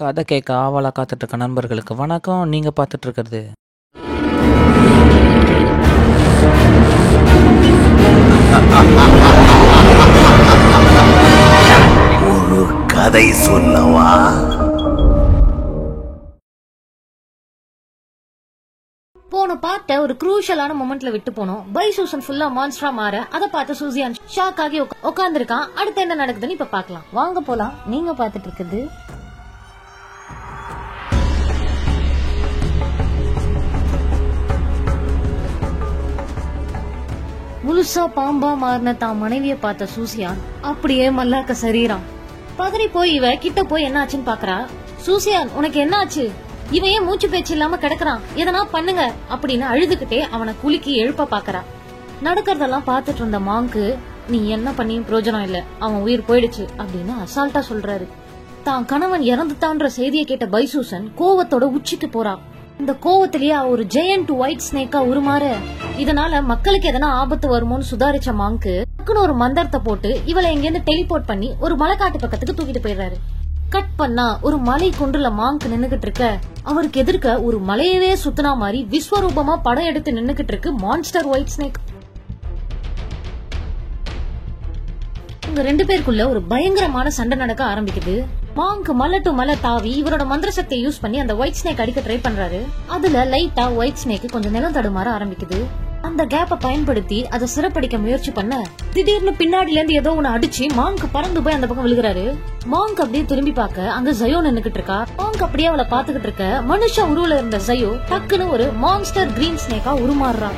கதை கேட்க ஆவலா காத்துட்டு இருக்க நண்பர்களுக்கு வணக்கம். நீங்க பார்த்துட்டு இருக்கிறது ஒரு கதை சொல்லவா? போன பார்ட்ட ஒரு குரூஷியலான மொமெண்ட்ல விட்டு போனோம். பைசூசன் ஃபுல்லா மான்ஸ்டரா மாற அதை பார்த்து சூசியான் ஷாக் ஆகி உட்கார்ந்துருக்கான். அடுத்து என்ன நடக்குதுன்னு இப்ப பாக்கலாம். வாங்க போலாம். நீங்க பாத்துட்டு இருக்குது முழுசா பாம்பா மாறின தான் மனைவிய பார்த்த சூசியான் அப்படியே மல்லாக்க சரீரம் பதறி போய் இவ கிட்ட போய் என்ன ஆச்சுன்னு பாக்குறா. சூசியான், உனக்கு என்ன ஆச்சு? இவன் ஏன் மூச்சு பேச்சு இல்லாம கிடக்குறான், எதனா பண்ணுங்க அப்படின்னு அழுதுகிட்டே அவனை குலுக்கி எழுப்ப பாக்குறா. நடக்கிறதெல்லாம் பாத்துட்டு இருந்த மாங்கு, நீ என்ன பண்ணியும் பிரயோஜனம் இல்ல, அவன் உயிர் போயிடுச்சு அப்படின்னு அசால்ட்டா சொல்றாரு. தான் கணவன் இறந்துட்டான்ற செய்தியை கேட்ட பைசூசன் கோவத்தோட உச்சிக்கு போறா. இந்த கோவத்திலேயே ஒரு ஜெயண்ட் ஒயிட் ஸ்னேக்கா உருமாற, இதனால மக்களுக்கு எதனா ஆபத்து வருமோன்னு சுதாரிச்ச மாங்கு டக்குன்னு ஒரு மந்திரத்தை போட்டு இவளை இங்க இருந்து டெலிபோர்ட் பண்ணி ஒரு மலைக்காட்டு பக்கத்துக்கு தூக்கிட்டு போயிடுறாரு. கட் பண்ணா ஒரு மலை குன்றுல மாங்க் நின்னுகிட்டு இருக்க, அவருக்கு எதிர்க்க ஒரு மலையவே சுத்தினா மாதிரி விஸ்வரூபமா படம் எடுத்து நின்னுகிட்டு இருக்கு மான்ஸ்டர் ஒயிட் ஸ்னேக். உங்க ரெண்டு பேருக்குள்ள ஒரு பயங்கரமான சண்டை நடக்க ஆரம்பிக்குது. மாங்க் மலை டு மலை தாவி இவரோட மந்திர சக்தியை யூஸ் பண்ணி அந்த ஒயிட் ஸ்னேக் அடிக்க ட்ரை பண்றாரு. அதுல லைட்டா ஒயிட் ஸ்னேக் கொஞ்சம் நிலம் தடுமாற ஆரம்பிக்குது. அந்த கேப்ப பயன்படுத்தி அதை சிறப்படிக்க முயற்சி பண்ண திடீர்னு பின்னாடில இருந்து ஏதோ ஒன்னு அடிச்சு மாங்க் பறந்து போய் அந்த பக்கம் விழுகிறாரு. மாங்க் அப்படியே திரும்பி பார்க்க அங்க ஜயோ நின்னுகிட்டு இருக்கா. மாங்க் அப்படியே அவளை பாத்துக்கிட்டு இருக்க மனுஷ உருவுல இருந்த ஜயோ டக்குன்னு ஒரு மான்ஸ்டர் கிரீன் ஸ்னேக்கா உருமாறுறா.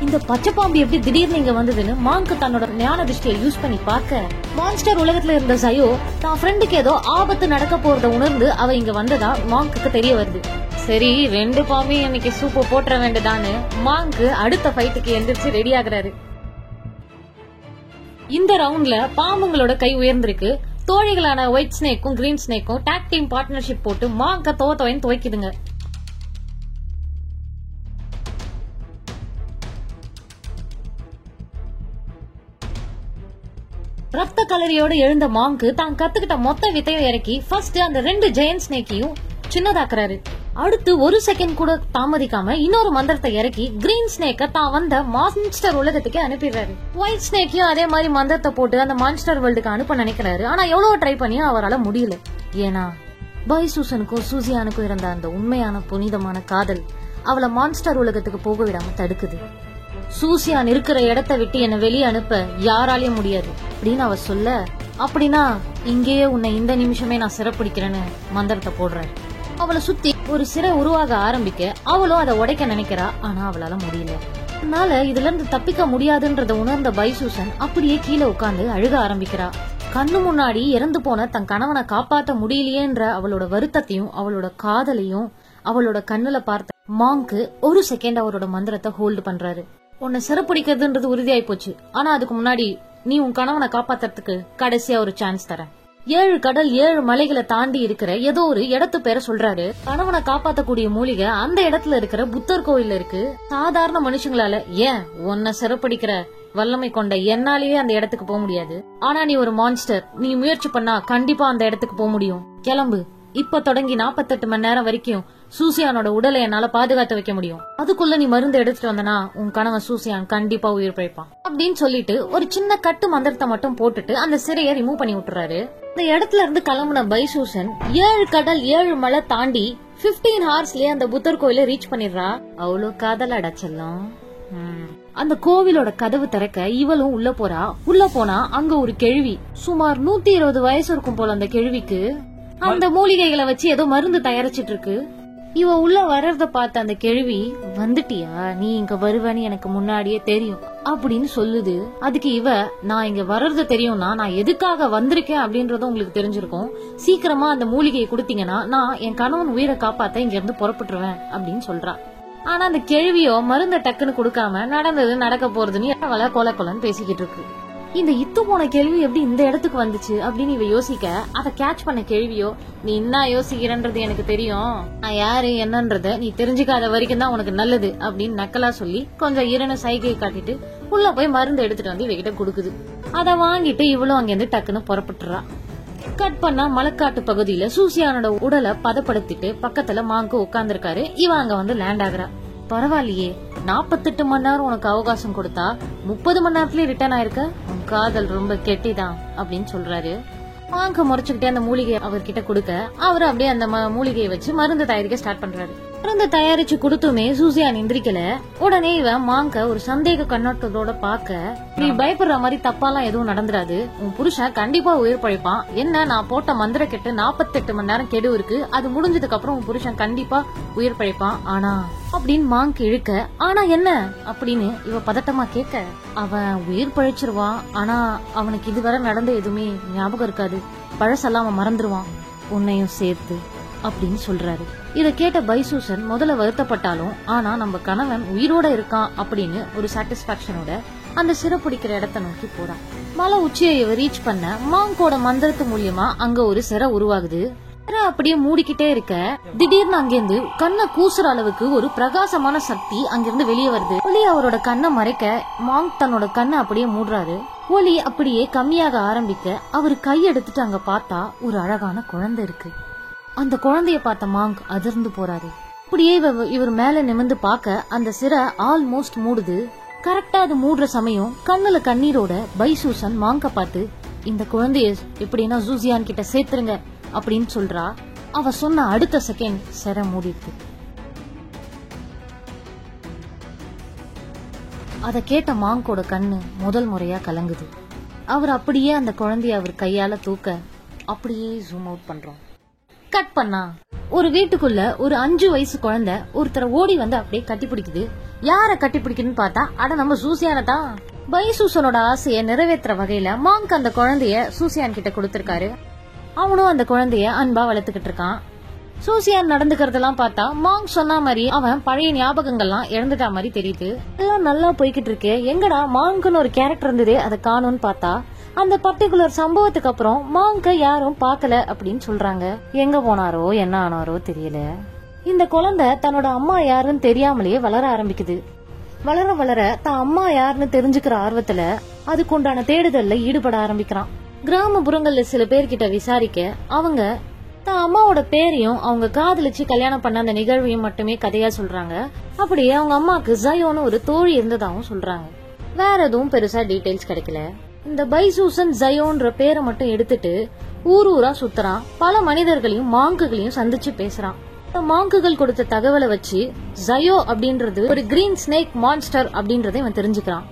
இந்த பச்சை பாம்பு எப்படி திடீர்னு இங்க வந்ததுன்னு மாங்க் தன்னோட ஞான திருஷ்டியை யூஸ் பண்ணி பார்க்க, மான்ஸ்டர் உலகத்துல இருந்த ஜயோ தான் ஃப்ரெண்டுக்கு ஏதோ ஆபத்து நடக்க போறத உணர்ந்து அவ இங்க வந்ததா மாங்க்கு தெரிய வருது. சரி, ரெண்டு பாம்பையும் இன்னைக்கு சூப்பு போட்டுற வேண்டியதான்னு மாங்கு அடுத்த ஃபைட்டுக்கு எந்திரிச்சு ரெடி ஆகுறாரு. இந்த ரவுண்ட்ல பாம்புங்களோட கை உயர்ந்திருக்கு. தோழிகளான ஒயிட் ஸ்னேக்கும் கிரீன் ஸ்னேக்கும் டாக் டீம் பார்ட்னர்ஷிப் போட்டு மாங்க துவைன்னு துவைக்குதுங்க. ரத்த கலரியோட எழுந்த மாங்கு தான் கத்துக்கிட்ட மொத்த வித்தையும் இறக்கி ஃபர்ஸ்ட் அந்த ரெண்டு ஜெயண்ட் ஸ்னேக்கையும் சின்னதாக்குறாரு. அடுத்து ஒரு செகண்ட் கூட தாமதிக்காம இன்னொரு மந்திரத்தை இறக்கி கிரீன் ஸ்னேக்க தான் வந்த மான்ஸ்டர் உலகத்துக்கு அனுப்பிடுறாரு. ஒயிட் ஸ்னேக்கையும் அதே மாதிரி மந்திரத்தை போட்டு அந்த மான்ஸ்டர் வேர்ல்டுக்கு அனுப்ப நினைக்கிறாரு. ஆனா எவ்வளவு ட்ரை பண்ணியும் அவரால் முடியல. ஏன்னா பைசூசனுக்கும் சூசியானுக்கும் இருந்த அந்த உண்மையான புனிதமான காதல் அவளை மான்ஸ்டர் உலகத்துக்கு போக விடாம தடுக்குது. சூசியான் இருக்கிற இடத்த விட்டு என்ன வெளியே அனுப்ப யாராலையும் முடியாது அப்படின்னு அவ சொல்ல, அப்படின்னா இங்கேயே உன்னை இந்த நிமிஷமே நான் சிறப்பிடிக்கிறேன்னு மந்திரத்தை போடுறாரு. அவளை சுத்தி ஒரு சிறை உருவாக ஆரம்பிக்க அவளும் அதை உடைக்க நினைக்கிறா. ஆனா அவளால முடியல. அதனால இதுல இருந்து தப்பிக்க முடியாதுன்றத உணர்ந்த பைசூசன் அப்படியே கீழே உட்கார்ந்து அழுக ஆரம்பிக்கிறா. கண்ணு முன்னாடி இறந்து போன தன் கணவனை காப்பாற்ற முடியலையேன்ற அவளோட வருத்தத்தையும் அவளோட காதலையும் அவளோட கண்ணுல பார்த்த மாங்கு ஒரு செகண்ட் அவரோட மந்திரத்தை ஹோல்டு பண்றாரு. உன்னை சிறப்பிடிக்கிறதுன்றது உறுதியாயி போச்சு. ஆனா அதுக்கு முன்னாடி நீ உன் கணவனை காப்பாத்துறதுக்கு கடைசியா ஒரு சான்ஸ் தரேன். 7 கடல் 7 மலைகளை தாண்டி இருக்கிற ஏதோ ஒரு இடத்து பேரை சொல்றாரு. கணவனை காப்பாத்தக்கூடிய மூலிகை அந்த இடத்துல இருக்கிற புத்தர் கோயில்ல இருக்கு. சாதாரண மனுஷங்களால ஏன் உன்னை சிறப்பிடிக்கிற வல்லமை கொண்ட என்னாலேயே அந்த இடத்துக்கு போக முடியாது. ஆனா நீ ஒரு மான்ஸ்டர், நீ முயற்சி பண்ணா கண்டிப்பா அந்த இடத்துக்கு போக முடியும். கிளம்பு. இப்ப தொடங்கி 48 மணி நேரம் வரைக்கும் சூசியானோட உடலை என்னால பாதுகாத்து வைக்க முடியும். அதுக்குள்ள நீ மருந்து எடுத்துட்டு வந்தனா உன் கணவன் சூசியான் கண்டிப்பா உயிர் பிழைப்பான் அப்படின்னு சொல்லிட்டு ஒரு சின்ன கட்டு மந்திரத்தை மட்டும் போட்டுட்டு அந்த சிறையை ரிமூவ் பண்ணி விட்டுறாரு. இந்த இடத்துல இருந்து கிளம்புன பைசூசன் 7 கடல் 7 மலை தாண்டி 15 ஹார்ஸ்லயே அந்த புத்தர் கோயில ரீச் பண்ணிடுறா. அவ்வளவு காதல் அடைச்சலாம். அந்த கோவிலோட கதவு திறக்க இவளும் உள்ள போறா. உள்ள போனா அங்க ஒரு கேள்வி, சுமார் 120 வயசு இருக்கும் போல அந்த கேள்விக்கு. அந்த மூலிகைகளை வச்சு ஏதோ மருந்து தயாரிச்சிட்டு இருக்கு. இவ உள்ள வர்றத பார்த்த அந்த கேள்வி, வந்துட்டியா, நீ இங்க வருவேன்னு எனக்கு முன்னாடியே தெரியும் அப்படின்னு சொல்லுது. அதுக்கு இவ, நான் இங்க வர்றது தெரியும்னா நான் எதுக்காக வந்திருக்கேன் அப்படின்றதும் உங்களுக்கு தெரிஞ்சிருக்கும். சீக்கிரமா அந்த மூலிகையை கொடுத்தீங்கன்னா நான் என் கணவன் உயிரை காப்பாத்த இங்க இருந்து புறப்பட்டுருவேன் அப்படின்னு சொல்றா. ஆனா அந்த கேள்வியோ மருந்த டக்குன்னு கொடுக்காம நடந்தது நடக்க போறதுன்னு அவளை கொலை கொலன்னு பேசிக்கிட்டு இருக்கு. இந்த இத்து போன கேள்வி எப்படி இந்த இடத்துக்கு வந்துச்சு அப்படின்னு இவ யோசிக்க, அதை கேட்ச் பண்ண கேள்வியோ, நீ என்ன யோசிக்கிறன்றது எனக்கு தெரியும், நான் யாரு என்னன்றத நீ தெரிஞ்சுக்காத வரைக்கும் தான் உனக்கு நல்லது அப்படின்னு நக்கலா சொல்லி கொஞ்சம் இரண சைகையை காட்டிட்டு உள்ள போய் மருந்து எடுத்துட்டு வந்து இவகிட்ட கொடுக்குது. அதை வாங்கிட்டு இவளும் அங்கிருந்து டக்குன்னு புறப்பட்டுறா. கட் பண்ணா மலைக்காட்டு பகுதியில சூசியானோட உடலை பதப்படுத்திட்டு பக்கத்துல மாங்கு உட்கார்ந்துருக்காரு. இவன் அங்க வந்து லேண்ட் ஆகுறா. பரவாயில்லையே, 48 மணி நேரம் உனக்கு அவகாசம் கொடுத்தா 30 மணி நேரத்துலயே ரிட்டர்ன் ஆயிருக்க, உன் காதல் ரொம்ப கெட்டிதான் அப்படின்னு சொல்றாரு. மாங்க முறைச்சுக்கிட்டே அந்த மூலிகையை அவர்கிட்ட கொடுக்க அவரு அப்படியே அந்த மூலிகையை வச்சு மருந்து தயாரிக்க ஸ்டார்ட் பண்றாரு. மருந்து தயாரிச்சு கொடுத்துமே சூசியான் எந்திரிக்கல. உடனே இவன் மாங்க ஒரு சந்தேக கண்ணோட்டத்தோட பாக்க, நீ பயப்படுற மாதிரி தப்பாலாம் எதுவும் நடந்துடாது, உன் புருஷன் கண்டிப்பா உயிர் பழைப்பான். என்ன, நான் போட்ட மந்திர கெட்டு 48 மணி நேரம் கெடு இருக்கு, அது முடிஞ்சதுக்கு அப்புறம் உன் புருஷன் கண்டிப்பா உயிர் பழைப்பான். ஆனா அப்படின்னு மாங்க் இழுக்க, ஆனா என்ன அப்படின்னு இவ பதட்டமா கேட்க, அவன் உயிர் பழைச்சிருவான், ஆனா அவனுக்கு இதுவரை நடந்த எதுவுமே ஞாபகம் இருக்காது, பழசெல்லாம் அவன் மறந்துருவான், உன்னையும் சேர்த்து அப்படின்னு சொல்றாரு. இத கேட்ட பைசூசன் முதல்ல வருத்தப்பட்டாலும், ஆனா நம்ம கணவன் உயிரோட இருக்கான் அப்படின்னு ஒரு சாட்டிஸ்பாக்சனோட அந்த சிறப்பிடிக்கிற இடத்த நோக்கி போறான். மலை உச்சியை ரீச் பண்ண மாங்கோட மந்திரத்து மூலியமா அங்க ஒரு சிறை உருவாகுது. அப்படியே மூடிக்கிட்டே இருக்க திடீர்னு அங்கிருந்து கண்ணை கூசுற அளவுக்கு ஒரு பிரகாசமான சக்தி அங்கிருந்து வெளியே வருது. ஒளி அவரோட கண்ணை மறைக்க மாங்க் தன்னோட கண்ணை அப்படியே மூடுறாரு. ஒளி அப்படியே கம்மியாக ஆரம்பிக்க அவரு கையெடுத்துட்டு அங்க பார்த்தா ஒரு அழகான குழந்தை இருக்கு. அந்த குழந்தைய பார்த்த மாங்க் அதிர்ந்து போறாரு. அப்படியே இவர் மேல நிமிர்ந்து பார்க்க அந்த சிறை ஆல்மோஸ்ட் மூடுது. கரெக்டா அது மூடுற சமயம் கண்ணுல கண்ணீரோட பைசூசன் மாங்க பார்த்து, இந்த குழந்தைய எப்படின்னா சூசியான் கிட்ட சேர்த்துருங்க அப்படின்னு சொல்றா. அவ சொன்ன அடுத்த செகண்ட் சிறை மூடிட்டு. அத கேட்ட மாங்கோட கண்ணு முதல் முறையா கலங்குது. அவர் அப்படியே அந்த குழந்தைய அவர் கையால தூக்க அப்படியே ஜூம் அவுட் பண்றோம். கட் பண்ணா ஒரு வீட்டுக்குள்ள ஒரு 5 வயசு குழந்தை ஒருத்தரை ஓடி வந்து அப்படியே கட்டி பிடிக்குது. யார கட்டி பிடிக்குதுன்னு பார்த்தா அட நம்ம சூசியான தான். பைசூசனோட ஆசையை நிறைவேற்ற வகையில மாங்க் அந்த குழந்தைய சூசியான் கிட்ட கொடுத்திருக்காரு. அவனும் அந்த குழந்தைய அன்பா வளர்த்துக்கிட்டு இருக்கான். சூசியான் நடந்துக்கிறதெல்லாம் பார்த்தா மாங்க் சொன்ன மாதிரி அவன் பழைய ஞாபகங்கள்லாம் இழந்துட்டா மாதிரி தெரியுது. எல்லாம் நல்லா போய்கிட்டு இருக்கு. எங்கடா மாங்க்னு ஒரு கேரக்டர் இருந்ததே, அதை காணும்னு பார்த்தா அந்த பர்டிகுலர் சம்பவத்துக்கு அப்புறம் மாங்க யாரும் பாக்கல அப்படின்னு சொல்றாங்க. எங்க போனாரோ என்ன ஆனாரோ தெரியல. இந்த குழந்தை தன்னோட அம்மா யாருன்னு தெரியாமலேயே வளர ஆரம்பிக்குது. வளர வளர தான் அம்மா யாருன்னு தெரிஞ்சுக்கிற ஆர்வத்துல அதுக்குண்டான தேடுதல்ல ஈடுபட ஆரம்பிக்கிறான். கிராமப்புறங்கள்ல சில பேர்கிட்ட விசாரிக்க அவங்க தான் அம்மாவோட பேரையும் அவங்க காதலிச்சு கல்யாணம் பண்ண அந்த நிகழ்வையும் மட்டுமே கதையா சொல்றாங்க. அப்படியே அவங்க அம்மாக்கு ஜயோன்னு ஒரு தோழி இருந்ததாகவும் சொல்றாங்க. வேற எதுவும் பெருசா டீடைல்ஸ் கிடைக்கல. இந்த பைசூசன் ஜயோன்ற பேரை மட்டும் எடுத்துட்டு ஊர் ஊரா சுத்துறான். பல மனிதர்களையும் மாங்குகளையும் சந்திச்சு பேசுறான். மாங்குகள் கொடுத்த தகவலை வச்சு ஜயோ அப்படின்றது ஒரு கிரீன் ஸ்னேக் மான்ஸ்டர் அப்படின்றத இவன் தெரிஞ்சுக்கிறான்.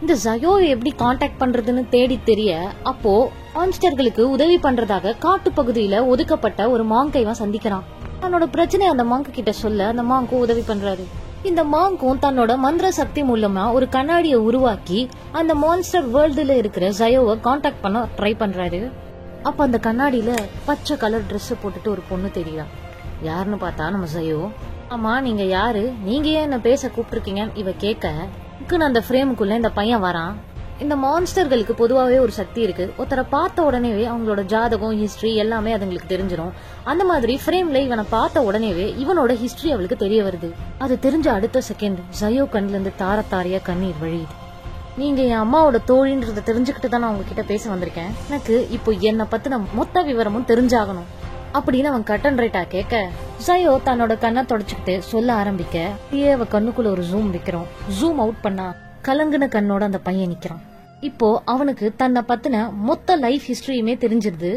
இந்த ஜயோவை எப்படி கான்டாக்ட் பண்றதுன்னு தேடி தெரிய அப்போ மான்ஸ்டர்களுக்கு உதவி பண்றதாக காட்டு பகுதியில ஒதுக்கப்பட்ட ஒரு மாங்கை இவன் சந்திக்கிறான். தன்னோட பிரச்சனை அந்த மாங்கு கிட்ட சொல்ல அந்த மாங்கு உதவி பண்றாரு. இந்த மாங்கும் தன்னோட மந்திர சக்தி மூலமா ஒரு கண்ணாடியை உருவாக்கி அந்த மான்ஸ்டர் வேர்ல்டுல இருக்கிற ஜயோவை கான்டாக்ட் பண்ண ட்ரை பண்றாரு. அப்ப அந்த கண்ணாடியில பச்சை கலர் ட்ரெஸ் போட்டுட்டு ஒரு பொண்ணு தெரியுதா. யாருன்னு பார்த்தா நம்ம ஜயோ. ஆமா நீங்க யாரு, நீங்க ஏன் என்ன பேச கூப்பிட்டுருக்கீங்க இவ கேட்க அந்த ஃப்ரேமுக்குள்ள இந்த பையன் வரான். இந்த மான்ஸ்டர்களுக்கு பொதுவாகவே ஒரு சக்தி இருக்கு. ஒருத்தரை பார்த்த உடனேவே அவங்களோட ஜாதகம் ஹிஸ்டரி எல்லாமே அதுங்களுக்கு தெரிஞ்சிடும். அந்த மாதிரி ஃப்ரேம்ல இவனை பார்த்த உடனேவே இவனோட ஹிஸ்டரி அவளுக்கு தெரிய வருது. அது தெரிஞ்ச அடுத்த செகண்ட் ஜயோ கண்ணுல இருந்து தார தாரையா கண்ணீர் வழியுது. நீங்க என் அம்மாவோட தோழின்றத தெரிஞ்சுக்கிட்டு தான் நான் உங்ககிட்ட பேச வந்திருக்கேன். எனக்கு இப்போ என்ன பத்தின மொத்த விவரமும் தெரிஞ்சாகணும் அப்படின்னு அவன் கட் அண்ட் ரைட்டா கேட்க ஜயோ தன்னோட கண்ணை தொடச்சுக்கிட்டு சொல்ல ஆரம்பிக்க அவ கண்ணுக்குள்ள ஒரு ஜூம் வைக்கிறோம். ஜூம் அவுட் பண்ணா கலங்குன கண்ணோட அந்த பையன் நிக்கிறான். இப்போ அவனுக்கு தன்னை பத்தின மொத்த லைஃப் ஹிஸ்டரியுமே தெரிஞ்சிருது.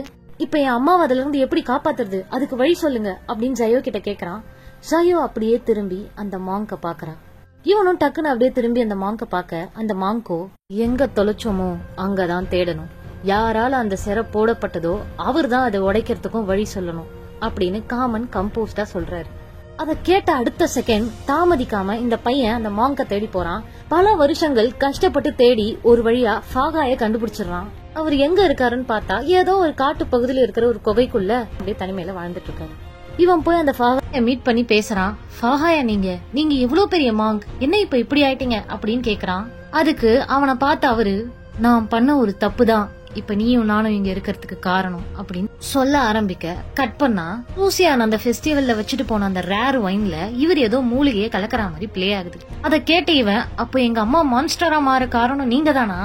இப்ப என் அம்மாவை அதுல இருந்து எப்படி காப்பாத்துறது, அதுக்கு வழி சொல்லுங்க அப்படின்னு ஜயோ கிட்ட கேக்குறான். ஜயோ அப்படியே திரும்பி அந்த மாங்க பாக்குறான். இவனும் டக்குன்னு அப்படியே திரும்பி அந்த மாங்க பாக்க அந்த மாங்கோ எங்க தொலைச்சோமோ அங்கதான் தேடணும், யாரால அந்த சிறை போடப்பட்டதோ அவர் தான் அதை உடைக்கிறதுக்கும் வழி சொல்லணும் அப்படின்னு காமன் கம்போஸ்டா சொல்றாரு. அத கேட்ட அடுத்த செகண்ட் தாமதிக்காம இந்த பையன் அந்த மாங்க தேடி போறான். பல வருஷங்கள் கஷ்டப்பட்டு தேடி ஒரு வழியா ஃபாகாய கண்டுபிடிச்சிடறான். அவர் எங்க இருக்காருன்னு பார்த்தா ஏதோ ஒரு காட்டு பகுதியில இருக்கிற ஒரு குகைக்குள்ள அப்படியே தனிமையில வாழ்ந்துட்டு இருக்காரு. இவன் போய் அந்த ஃபாகாய மீட் பண்ணி பேசுறான். ஃபாகாயா நீங்க எவ்வளவு பெரிய மாங்க், என்ன இப்ப இப்படி ஆயிட்டீங்க அப்படின்னு கேக்குறான். அதுக்கு அவனை பார்த்து அவரு நான் பண்ண ஒரு தப்பு தான் இப்ப நீயும் நானும் இங்க இருக்கிறதுக்கு காரணம் அப்படின்னு சொல்ல ஆரம்பிக்க கட் பண்ணா லூசியான் அந்த ஃபெஸ்டிவல்ல வச்சுட்டு போன அந்த ரேர் வைன்ல இவர் ஏதோ மூலிகையை கலக்கிற மாதிரி பிளே ஆகுது. அத கேட்ட இவன் அப்போ எங்க அம்மா மான்ஸ்டரா மாற காரணம் நீங்க தானா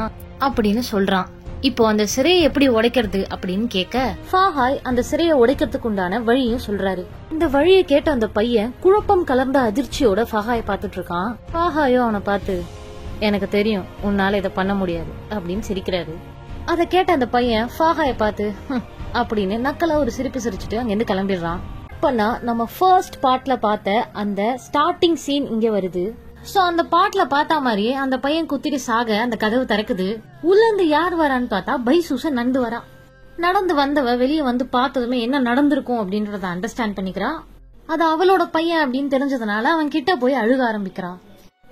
அப்படின்னு சொல்றான். இப்போ அந்த சிறையை எப்படி உடைக்கிறது அப்படின்னு கேட்க ஃபாஹாய் அந்த சிறையை உடைக்கிறதுக்கு உண்டான வழியும் சொல்றாரு. இந்த வழியை கேட்ட அந்த பையன் குழப்பம் கலர்ந்த அதிர்ச்சியோட ஃபாஹாயை பார்த்துட்டு இருக்கான். ஃபாஹாயோ அவனை பார்த்து, எனக்கு தெரியும் உன்னால இதை பண்ண முடியாது அப்படின்னு சிரிக்கிறாரு. அதை கேட்ட அந்த பையன் ஃபாஹாயை பார்த்து அப்படின்னு நக்கலா ஒரு சிரிப்பு சிரிச்சுட்டு அங்கிருந்து கிளம்பிடுறான். இப்பனா நம்ம ஃபர்ஸ்ட் பார்ட்ல பார்த்த அந்த ஸ்டார்டிங் சீன் இங்க வருது. சோ அந்த பாட்டுல பார்த்தா மாதிரியே அந்த பையன் குத்திட்டு சாக அந்த கதவு திறக்குது. உள்ள இருந்து யார் வரான்னு பார்த்தா பைசூசன் நடந்து வரா. நடந்து வந்தவ வெளியே வந்து பார்த்ததுமே என்ன நடந்திருக்கும் அப்படின்றத அண்டர்ஸ்டாண்ட் பண்ணிக்கிறா. அது அவளோட பையன் அப்படின்னு தெரிஞ்சதுனால அவன் கிட்ட போய் அழுக ஆரம்பிக்கிறான்.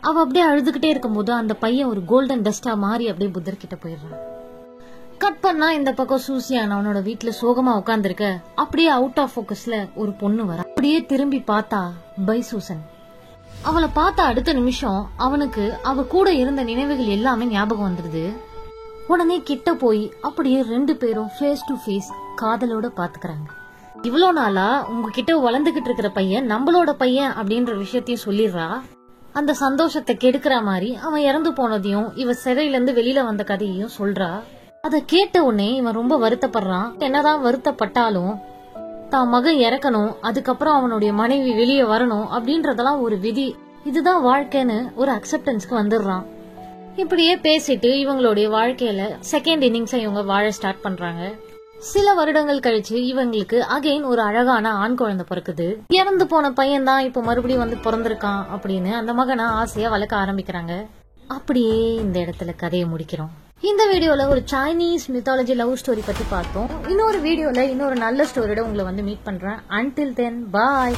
அவ அப்படியே அழுதுகிட்டே இருக்கும்போது அந்த பையன் ஒரு கோல்டன் டஸ்டா மாறி அப்படியே புத்தர் கிட்ட போயிடுறான். கட் பண்ணா இந்த பக்கம் சூசியான் அவனோட வீட்டுல சோகமா உட்கார்ந்துருக்க அப்படியே அவுட் ஆஃப் போக்கஸ்ல ஒரு பொண்ணு வர. அப்படியே திரும்பி பார்த்தா பைசூசன். அவளை பார்த்த அடுத்த நிமிஷம் அவனுக்கு அவ கூட இருந்த நினைவுகள் எல்லாமே ஞாபகம் வந்துருது. உடனே கிட்ட போய் அப்படியே 2 பேரும் ஃபேஸ் டு ஃபேஸ் காதலோட பாத்துக்கிறாங்க. இவ்வளோ நாளா உங்ககிட்ட வளர்ந்துகிட்டு இருக்கிற பையன் நம்மளோட பையன் அப்படின்ற விஷயத்தையும் சொல்லிடுறா. அந்த சந்தோஷத்தை கெடுக்கிற மாதிரி அவன் இறந்து போனதையும் இவ சிறையில இருந்து வெளியில வந்த கதையையும் சொல்றா. அத கேட்ட உடனே இவன் ரொம்ப வருத்தப்படுறான். என்னதான் வருத்தப்பட்டாலும் தான் மகன் இறக்கணும், அதுக்கப்புறம் அவனுடைய மனைவி வெளியே வரணும் அப்படின்றதெல்லாம் ஒரு விதி, இதுதான் வாழ்க்கைன்னு ஒரு அக்செப்டன்ஸ்க்கு வந்துடுறான். இப்படியே பேசிட்டு இவங்களுடைய வாழ்க்கையில செகண்ட் இன்னிங்ஸை இவங்க வாழ ஸ்டார்ட் பண்றாங்க. சில வருடங்கள் கழிச்சு இவங்களுக்கு அகைன் ஒரு அழகான ஆண் குழந்தை பிறக்குது. இறந்து போன பையன் தான் இப்ப மறுபடியும் வந்து பிறந்திருக்கான் அப்படின்னு அந்த மகனை ஆசையா வளர்க்க ஆரம்பிக்கிறாங்க. அப்படியே இந்த இடத்துல கதையை முடிக்கிறோம். இந்த வீடியோல ஒரு சைனீஸ் மித்தாலஜி லவ் ஸ்டோரி பத்தி பார்த்தோம். இன்னொரு வீடியோல இன்னொரு நல்ல ஸ்டோரியோட உங்களை வந்து மீட் பண்றேன். Until then, bye.